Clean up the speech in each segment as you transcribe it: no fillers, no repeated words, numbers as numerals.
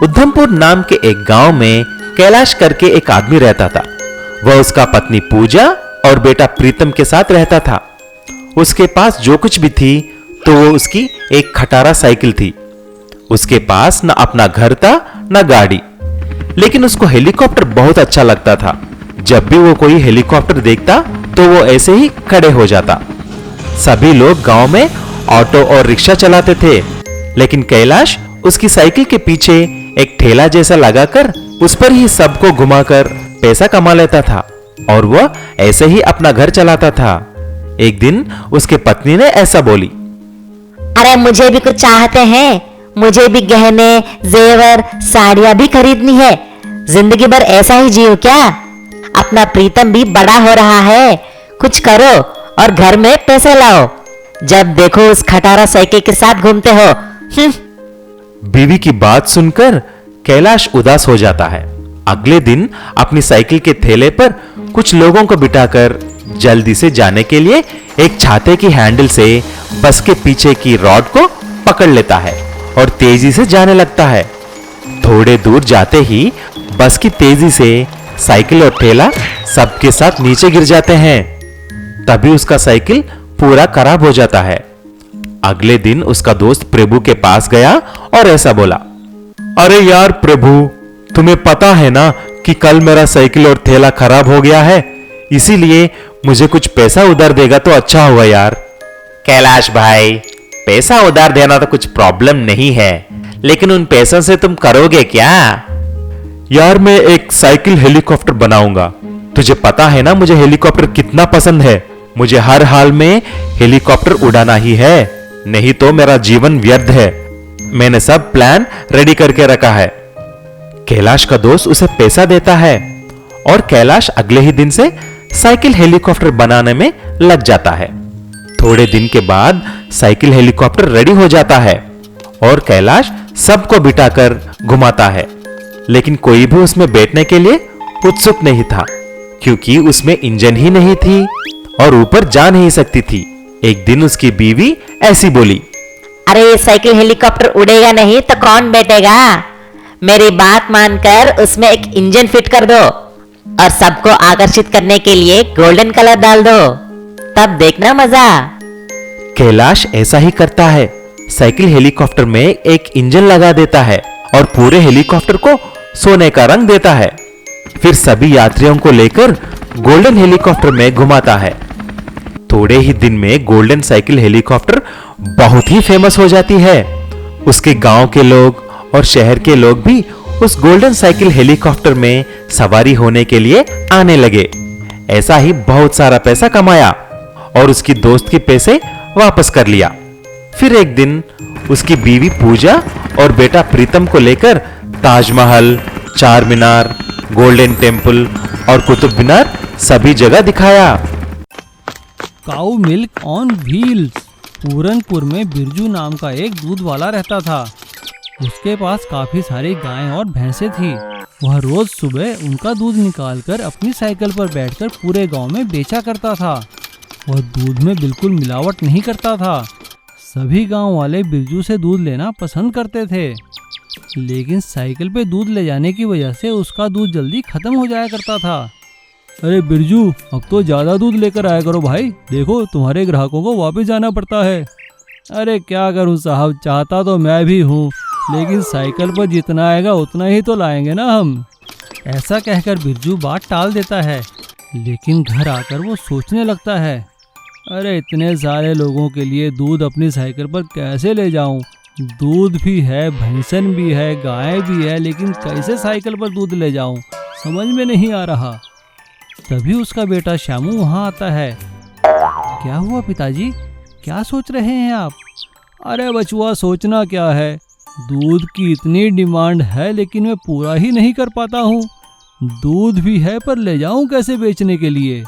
उधमपुर नाम के एक गांव में कैलाश करके एक आदमी रहता था। वह उसका पत्नी पूजा और बेटा प्रीतम के साथ रहता था। उसके पास जो कुछ भी थी तो वो उसकी एक खटारा साइकिल थी। उसके पास न अपना घर था न गाड़ी, लेकिन उसको हेलीकॉप्टर बहुत अच्छा लगता था। जब भी वो कोई हेलीकॉप्टर देखता तो वो ऐसे ही खड़े हो जाता। सभी लोग गांव में ऑटो और रिक्शा चलाते थे, लेकिन कैलाश उसकी साइकिल के पीछे एक ठेला जैसा लगाकर उस पर ही सबको घुमाकर पैसा कमा लेता था और वह ऐसे ही अपना घर चलाता था। एक दिन उसके पत्नी ने ऐसा बोली, अरे मुझे भी कुछ चाहते हैं, मुझे भी गहने जेवर साड़ियां भी खरीदनी है। जिंदगी भर ऐसा ही जियो क्या? अपना प्रीतम भी बड़ा हो रहा है, कुछ करो और घर में पैसे लाओ। जब देखो उस खटारा साइकिल के साथ घूमते हो। बीवी की बात सुनकर कैलाश उदास हो जाता है। अगले दिन अपनी साइकिल के थैले पर कुछ लोगों को बिठाकर जल्दी से जाने के लिए एक छाते की हैंडल से बस के पीछे की रॉड को पकड़ लेता है और तेजी से जाने लगता है। थोड़े दूर जाते ही बस की तेजी से साइकिल और ठेला सबके साथ नीचे गिर जाते हैं। तभी उसका साइकिल पूरा खराब हो जाता है। अगले दिन उसका दोस्त प्रभु के पास गया और ऐसा बोला, अरे यार प्रभु, तुम्हें पता है ना कि कल मेरा साइकिल और थैला खराब हो गया है, इसीलिए मुझे कुछ पैसा उधार देगा तो अच्छा होगा यार। कैलाश भाई, पैसा उधार देना तो कुछ प्रॉब्लम नहीं है, लेकिन उन पैसों से तुम करोगे क्या? यार मैं एक साइकिल हेलीकॉप्टर बनाऊंगा। तुझे पता है ना मुझे हेलीकॉप्टर कितना पसंद है। मुझे हर हाल में हेलीकॉप्टर उड़ाना ही है, नहीं तो मेरा जीवन व्यर्थ है। मैंने सब प्लान रेडी करके रखा है। कैलाश का दोस्त उसे पैसा देता है और कैलाश अगले ही दिन से साइकिल हेलीकॉप्टर बनाने में लग जाता है। थोड़े दिन के बाद साइकिल हेलीकॉप्टर रेडी हो जाता है और कैलाश सबको बिठाकर घुमाता है, लेकिन कोई भी उसमें बैठने के लिए उत्सुक नहीं था, क्योंकि उसमें इंजन ही नहीं थी और ऊपर जा नहीं सकती थी। एक दिन उसकी बीवी ऐसी बोली, अरे ये साइकिल हेलीकॉप्टर उड़ेगा नहीं तो कौन बैठेगा? मेरी बात मानकर उसमें एक इंजन फिट कर दो और सबको आकर्षित करने के लिए गोल्डन कलर डाल दो, तब देखना मजा। कैलाश ऐसा ही करता है। साइकिल हेलीकॉप्टर में एक इंजन लगा देता है और पूरे हेलीकॉप्टर को सोने का रंग देता है। फिर सभी यात्रियों को लेकर गोल्डन हेलीकॉप्टर में घुमाता है। थोड़े ही दिन में गोल्डन साइकिल हेलीकॉप्टर बहुत ही फेमस हो जाती है। उसके गांव के लोग और शहर के लोग भी उस गोल्डन साइकिल हेलीकॉप्टर में सवारी होने के लिए आने लगे। ऐसा ही बहुत सारा पैसा कमाया और उसकी दोस्त के पैसे वापस कर लिया। फिर एक दिन उसकी बीवी पूजा और बेटा प्रीतम को लेकर ताजमहल, चार मीनार, गोल्डन टेम्पल और कुतुब मीनार सभी जगह दिखाया। काऊ मिल्क ऑन व्हील्स। पूरनपुर में बिरजू नाम का एक दूध वाला रहता था। उसके पास काफी सारी गायें और भैंसें थी। वह रोज सुबह उनका दूध निकालकर अपनी साइकिल पर बैठकर पूरे गांव में बेचा करता था। वह दूध में बिल्कुल मिलावट नहीं करता था। सभी गांव वाले बिरजू से दूध लेना पसंद करते थे, लेकिन साइकिल पे दूध ले जाने की वजह से उसका दूध जल्दी खत्म हो जाया करता था। अरे बिरजू, अब तो ज्यादा दूध लेकर आया करो भाई, देखो तुम्हारे ग्राहकों को वापस जाना पड़ता है। अरे क्या करूं साहब, चाहता तो मैं भी हूँ, लेकिन साइकिल पर जितना आएगा उतना ही तो लाएंगे ना हम। ऐसा कहकर बिरजू बात टाल देता है, लेकिन घर आकर वो सोचने लगता है, अरे इतने सारे लोगों के लिए दूध अपनी साइकिल पर कैसे ले जाऊं? दूध भी है, भैंसन भी है, गाय भी है, लेकिन कैसे साइकिल पर दूध ले जाऊं? समझ में नहीं आ रहा। तभी उसका बेटा श्यामू वहां आता है। क्या हुआ पिताजी, क्या सोच रहे हैं आप? अरे बचुआ, सोचना क्या है, दूध की इतनी डिमांड है लेकिन मैं पूरा ही नहीं कर पाता हूँ। दूध भी है पर ले जाऊं कैसे बेचने के लिए?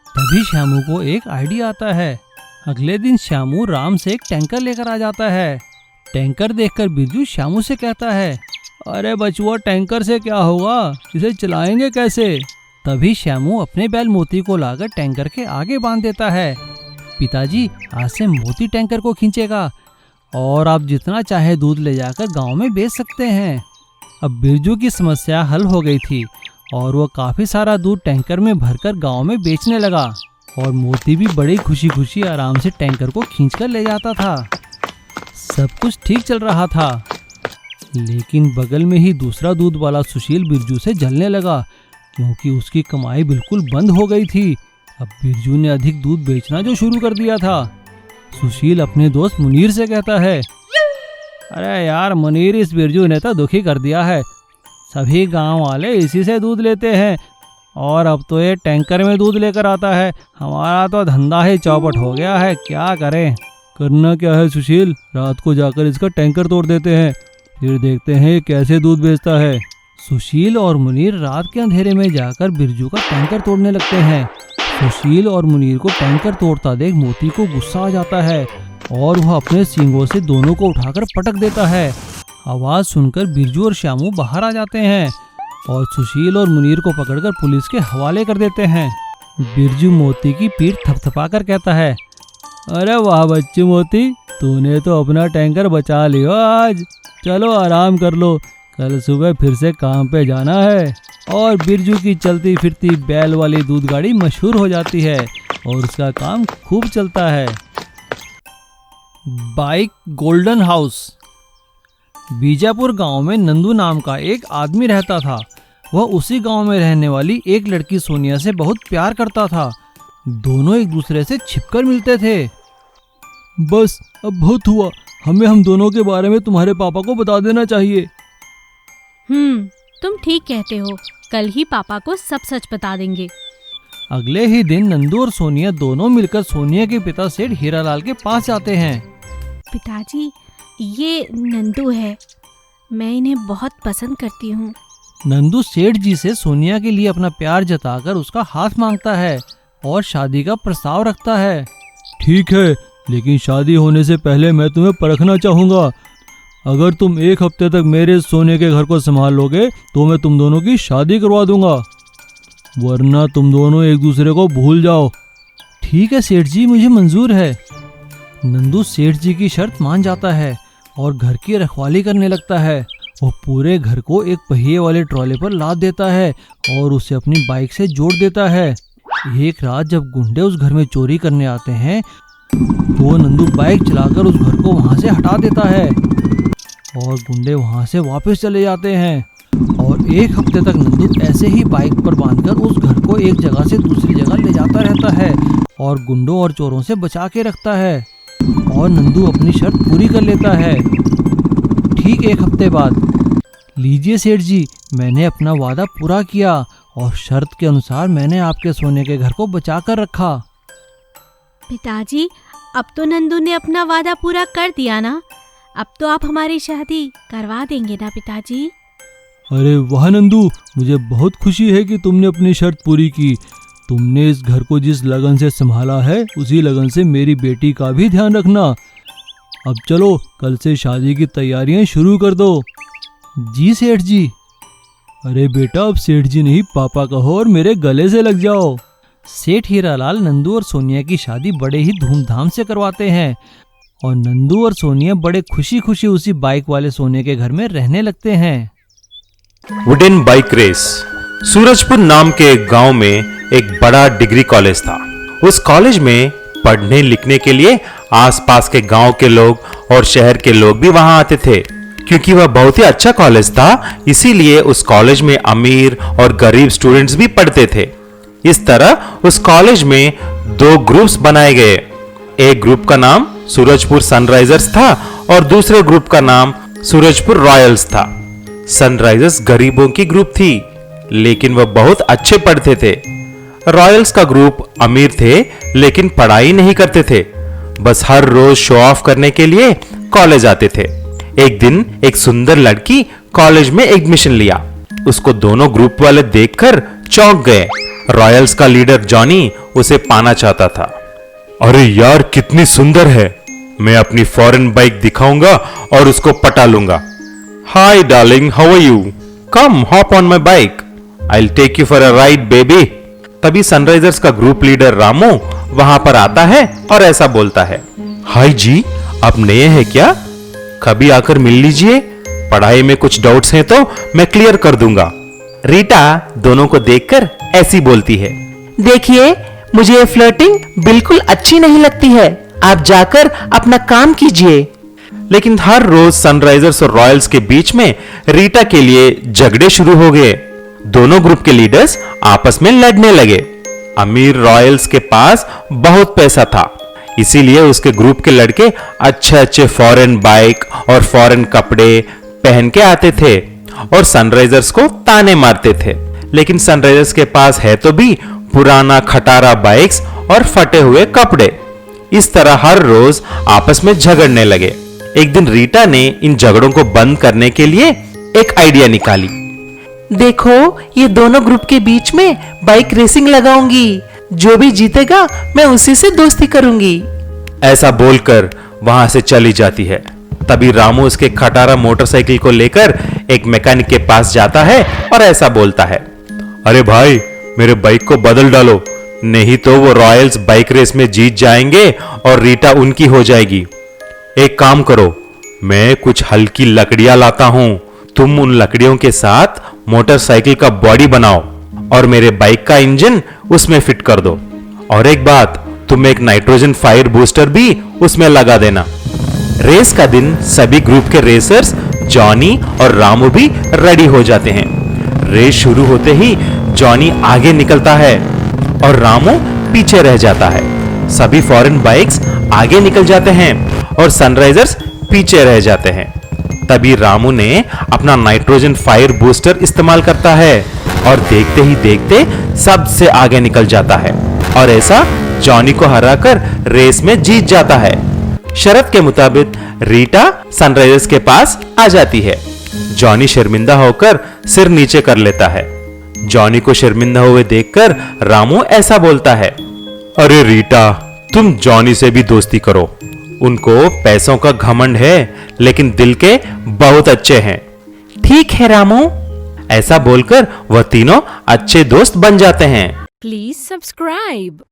तभी श्यामू को एक आइडिया आता है। अगले दिन श्यामू राम से एक टैंकर लेकर आ जाता है। टैंकर देखकर बिरजू श्यामू से कहता है, अरे बचुआ, टैंकर से क्या होगा, इसे चलाएंगे कैसे? तभी श्यामू अपने बैल मोती को लाकर टैंकर के आगे बांध देता है। पिताजी, आज से मोती टैंकर को खींचेगा और आप जितना चाहे दूध ले जाकर गांव में बेच सकते हैं। अब बिरजू की समस्या हल हो गई थी और वह काफी सारा दूध टैंकर में भरकर गांव में बेचने लगा और मोती भी बड़ी खुशी खुशी आराम से टैंकर को खींचकर ले जाता था। सब कुछ ठीक चल रहा था, लेकिन बगल में ही दूसरा दूध वाला सुशील बिरजू से जलने लगा क्योंकि उसकी कमाई बिल्कुल बंद हो गई थी। अब बिरजू ने अधिक दूध बेचना जो शुरू कर दिया था। सुशील अपने दोस्त मुनीर से कहता है, अरे यार मुनीर, इस बिरजू ने तो दुखी कर दिया है। सभी गांव वाले इसी से दूध लेते हैं और अब तो ये टैंकर में दूध लेकर आता है। हमारा तो धंधा ही चौपट हो गया है, क्या करें। करना क्या है सुशील, रात को जाकर इसका टैंकर तोड़ देते हैं, फिर देखते हैं ये कैसे दूध बेचता है। सुशील और मुनीर रात के अंधेरे में जाकर बिरजू का टैंकर तोड़ने लगते हैं। सुशील और मुनीर को टैंकर तोड़ता देख मोती को गुस्सा आ जाता है और वह अपने सींगों से दोनों को उठाकर पटक देता है। आवाज सुनकर बिरजू और श्यामू बाहर आ जाते हैं और सुशील और मुनीर को पकड़कर पुलिस के हवाले कर देते हैं। बिरजू मोती की पीठ थपथपाकर कहता है, अरे वाह बच्चे मोती, तूने तो अपना टैंकर बचा लिया आज। चलो आराम कर लो, कल सुबह फिर से काम पे जाना है। और बिरजू की चलती फिरती बैल वाली दूध गाड़ी मशहूर हो जाती है और उसका काम खूब चलता है। Bike golden house. बीजापुर गांव में नंदू नाम का एक आदमी रहता था। वह उसी गांव में रहने वाली एक लड़की सोनिया से बहुत प्यार करता था। दोनों एक दूसरे से छिपकर मिलते थे। बस अब बहुत हुआ, हमें हम दोनों के बारे में तुम्हारे पापा को बता देना चाहिए। तुम ठीक कहते हो, कल ही पापा को सब सच बता देंगे। अगले ही दिन नंदू और सोनिया दोनों मिलकर सोनिया के पिता सेठ हीरालाल के पास जाते हैं। पिताजी, ये नंदू है, मैं इन्हें बहुत पसंद करती हूँ। नंदू सेठ जी से सोनिया के लिए अपना प्यार जताकर उसका हाथ मांगता है और शादी का प्रस्ताव रखता है। ठीक है, लेकिन शादी होने से पहले मैं तुम्हें परखना चाहूँगा। अगर तुम एक हफ्ते तक मेरे सोने के घर को संभाल लोगे तो मैं तुम दोनों की शादी करवा दूंगा, वरना तुम दोनों एक दूसरे को भूल जाओ। ठीक है सेठ जी, मुझे मंजूर है। नंदू सेठ जी की शर्त मान जाता है और घर की रखवाली करने लगता है। वो पूरे घर को एक पहिए वाले ट्रॉले पर लाद देता है और उसे अपनी बाइक से जोड़ देता है। एक रात जब गुंडे उस घर में चोरी करने आते हैं तो नंदू बाइक चलाकर उस घर को वहां से हटा देता है और गुंडे वहां से वापस चले जाते हैं। और एक हफ्ते तक नंदू ऐसे ही बाइक पर बांधकर उस घर को एक जगह से दूसरी जगह ले जाता रहता है और गुंडों और चोरों से बचा के रखता है और नंदू अपनी शर्त पूरी कर लेता है। ठीक एक हफ्ते बाद, लीजिए सेठ जी, मैंने अपना वादा पूरा किया और शर्त के अनुसार मैंने आपके सोने के घर को बचा कर रखा। पिताजी, अब तो नंदू ने अपना वादा पूरा कर दिया ना, अब तो आप हमारी शादी करवा देंगे ना पिताजी? अरे वाह नंदू, मुझे बहुत खुशी है कि तुमने अपनी शर्त पूरी की। तुमने इस घर को जिस लगन से संभाला है उसी लगन से मेरी बेटी का भी ध्यान रखना। अब चलो, कल से शादी की तैयारियां शुरू कर दो। जी सेठ जी। अरे बेटा, अब सेठ जी नहीं पापा कहो और मेरे गले से लग जाओ। सेठ हीरालाल नंदू और सोनिया की शादी बड़े ही धूमधाम से करवाते हैं और नंदू और सोनिया बड़े खुशी खुशी उसी बाइक वाले सोने के घर में रहने लगते हैं। Wooden bike race. सूरजपुर नाम के एक गांव में एक बड़ा डिग्री कॉलेज था। उस कॉलेज में पढ़ने लिखने के लिए आसपास के गांव के लोग और शहर के लोग भी वहां आते थे। क्योंकि वह बहुत ही अच्छा कॉलेज था, इसीलिए उस कॉलेज में अमीर और गरीब स्टूडेंट्स भी पढ़ते थे। इस तरह उस कॉलेज में दो ग्रुप्स बनाए गए। एक ग्रुप का नाम सूरजपुर सनराइजर्स था और दूसरे ग्रुप का नाम सूरजपुर रॉयल्स था। सनराइजर्स गरीबों की ग्रुप थी, लेकिन वह बहुत अच्छे पढ़ते थे। रॉयल्स का ग्रुप अमीर थे, लेकिन पढ़ाई नहीं करते थे, बस हर रोज शो ऑफ करने के लिए कॉलेज आते थे। एक दिन एक सुंदर लड़की कॉलेज में एडमिशन लिया। उसको दोनों ग्रुप वाले देखकर चौंक गए। रॉयल्स का लीडर जॉनी उसे पाना चाहता था। अरे यार, कितनी सुंदर है, मैं अपनी फॉरेन बाइक दिखाऊंगा और उसको पटा लूंगा। Hi darling, how are you? Come hop on my bike, I will take you for a ride baby. तभी सनराइजर्स का ग्रुप लीडर रामू वहां पर आता है और ऐसा बोलता है, हाय जी, आप नए हैं क्या? कभी आकर मिल लीजिए, पढ़ाई में कुछ डाउट्स हैं तो मैं क्लियर कर दूंगा। रीटा दोनों को देखकर ऐसी बोलती है, देखिए मुझे ये फ्लर्टिंग बिल्कुल अच्छी नहीं लगती है, आप जाकर अपना काम कीजिए। लेकिन हर रोज सनराइजर्स और रॉयल्स के बीच में रीटा के लिए झगड़े शुरू हो गए। दोनों ग्रुप के लीडर्स आपस में लड़ने लगे। अमीर रॉयल्स के पास बहुत पैसा था, इसीलिए उसके ग्रुप के लड़के अच्छे अच्छे फॉरेन बाइक और फॉरेन कपड़े पहन के आते थे और सनराइजर्स को ताने मारते थे। लेकिन सनराइजर्स के पास है तो भी पुराना खटारा बाइक्स और फटे हुए कपड़े। इस तरह हर रोज आपस में झगड़ने लगे। एक दिन रीटा ने इन झगड़ों को बंद करने के लिए एक आइडिया निकाली। देखो, ये दोनों ग्रुप के बीच में बाइक रेसिंग लगाऊंगी, जो भी जीतेगा मैं उसी से दोस्ती करूंगी। ऐसा बोलकर वहां से चली जाती है। तभी रामू उसके खटारा मोटरसाइकिल को लेकर एक मैकेनिक के पास जाता है और ऐसा बोलता है, अरे भाई, मेरे बाइक को बदल डालो, नहीं तो वो रॉयल्स बाइक रेस में जीत जाएंगे और रीटा उनकी हो जाएगी। एक काम करो, मैं कुछ हल्की लकड़ियां लाता हूं, तुम उन लकड़ियों के साथ मोटरसाइकिल का बॉडी बनाओ और मेरे बाइक का इंजन उसमें फिट कर दो। और एक बात, तुम एक नाइट्रोजन फायर बूस्टर भी उसमें लगा देना। रेस का दिन सभी ग्रुप के रेसर्स जॉनी और रामू भी रेडी हो जाते हैं। रेस शुरू होते ही जॉनी आगे निकलता है और रामू पीछे रह जाता है। सभी फॉरेन बाइक्स आगे निकल जाते हैं और सनराइजर्स पीछे रह जाते हैं। तभी रामू ने अपना नाइट्रोजन फायर बूस्टर इस्तेमाल करता है और देखते ही देखते सबसे आगे निकल जाता है और ऐसा जॉनी को हराकर रेस में जीत जाता है। शर्त के मुताबिक रीटा सनराइजर्स के पास आ जाती है। जॉनी शर्मिंदा होकर सिर नीचे कर लेता है। जॉनी को शर्मिंदा हुए देखकर रामू ऐसा बोलता है, अरे रीटा, तुम जॉनी से भी दोस्ती करो, उनको पैसों का घमंड है लेकिन दिल के बहुत अच्छे हैं। ठीक है रामू, ऐसा बोलकर वह तीनों अच्छे दोस्त बन जाते हैं। Please subscribe.